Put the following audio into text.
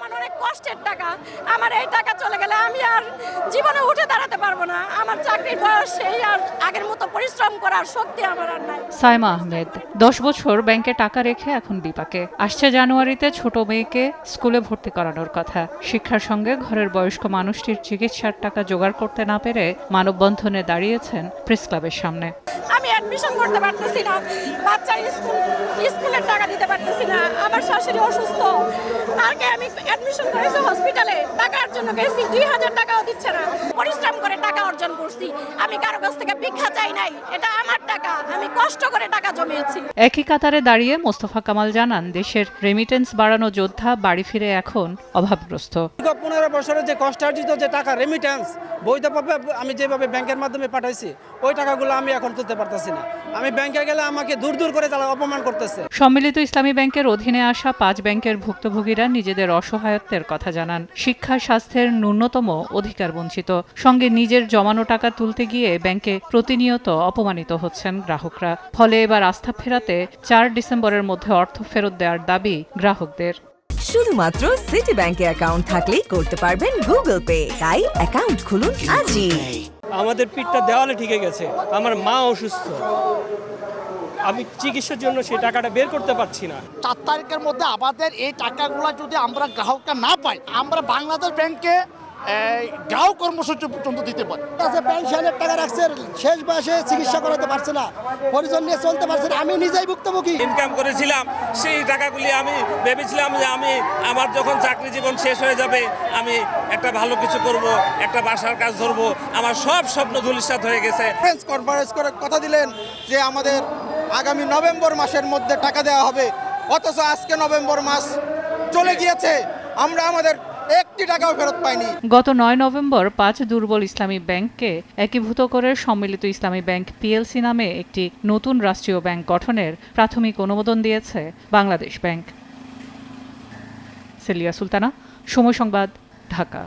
আমার অনেক কষ্টের টাকা। আমার এই টাকা চলে গেলে আমি আর জীবনে উঠে দাঁড়াতে পারবো না। আমার চাকরির বয়স সেই, আর আগের মতো পরিশ্রম করার শক্তি আমার আর নাই। সাইমা আহমেদ 10 বছর ব্যাংকে টাকা রেখে এখন বিপাকে। আসছে জানুয়ারিতে ছোট মেয়েকে স্কুলে ভর্তি করানোর কথা। শিক্ষার সঙ্গে ঘরের বয়স্ক মানুষটির চিকিৎসার টাকা জোগাড় করতে না পেরে মানববন্ধনে দাঁড়িয়েছেন প্রেস ক্লাবের সামনে। আমি অ্যাডমিশন করতে পারতেছি না, বাচ্চার স্কুলের টাকা দিতে পারতেছি না। আমার শাশুড়ি অসুস্থ, তাকে আমি অ্যাডমিশন করেছি হসপিটালে, টাকার জন্য গেছি, 2000 টাকাও দিচ্ছে না। পরিশ্রম করে টাকা অর্জন করছি, আমি কারো কাছ থেকে ভিক্ষা চাই নাই। এটা আমার টাকা, আমি কষ্ট করে টাকা জমিয়েছি। একই কাতারে দাঁড়িয়ে মোস্তফা কামাল জানান, দেশের রেমিটেন্স বাড়ানো যোদ্ধা বাড়ি ফিরে এখন অভাবগ্রস্ত। 15 বছরের যে কষ্টার্জিত যে টাকা রেমিটেন্স বৈধভাবে আমি যেভাবে ব্যাংকের মাধ্যমে পাঠাইছি, ওই টাকাগুলো আমি এখন তুলতে পারতেছি না। আমি ব্যাংকে গেলে আমাকে দূর দূর করে তারা অপমান করতেছে। সম্মিলিত ইসলামী ব্যাংকের অধীনে আসা 5 ব্যাংকের ভুক্তভোগীরা নিজেদের অসহায়ত্বের কথা জানান। শিক্ষা, স্বাস্থ্যের ন্যূনতম অধিকার বঞ্চিত, সঙ্গে নিজের জমানো টাকা তুলতে গিয়ে ব্যাংকে প্রতিনিয়ত অপমানিত হচ্ছেন গ্রাহকরা। ফলে এবার আস্থা ফেরাতে 4 ডিসেম্বরের মধ্যে অর্থ ফেরত দেওয়ার দাবি গ্রাহকদের। শুধুমাত্র সিটি ব্যাংকে অ্যাকাউন্ট থাকলেই করতে পারবেন গুগল পে। তাই অ্যাকাউন্ট খুলুন আজই। আমাদের পিঠটা দেওয়ালে ঠেকে গেছে, আমার মা অসুস্থ, আমি চিকিৎসার জন্য সেই টাকাটা বের করতে পারছি না। 4 তারিখের মধ্যে আমাদের এই টাকাগুলো যদি আমরা গ্রাহকরা না পাই, আমরা বাংলাদেশ ব্যাংকে গ্রাহক কর্মসূচি পর্যন্ত দিতে পারি। পেনশনের টাকা রাখছে, শেষ বয়সে চিকিৎসা করাতে পারছে না, পরিজন নিয়ে চলতে পারছে না। আমি নিজেই ভুক্তভোগী। ইনকাম করেছিলাম, সেই টাকাগুলি আমি ভেবেছিলাম যে আমি আমার যখন চাকরি জীবন শেষ হয়ে যাবে আমি একটা ভালো কিছু করব, একটা বাসার কাজ ধরবো। আমার সব স্বপ্ন ধূলিসাৎ হয়ে গেছে। প্রেস কনফারেন্স করে কথা দিলেন যে আমাদের আগামী নভেম্বর মাসের মধ্যে টাকা দেওয়া হবে, অথচ আজকে নভেম্বর মাস চলে গিয়েছে, আমরা আমাদের 1টি টাকাও ফেরত পাইনি। গত 9 নভেম্বর 5 দুর্বল ইসলামী ব্যাংককে একীভূত করে সম্মিলিত ইসলামী ব্যাংক পিএলসি নামে একটি নতুন রাষ্ট্রীয় ব্যাংক গঠনের প্রাথমিক অনুমোদন দিয়েছে বাংলাদেশ ব্যাংক। সেলিয়া সুলতানা, সময় সংবাদ, ঢাকা।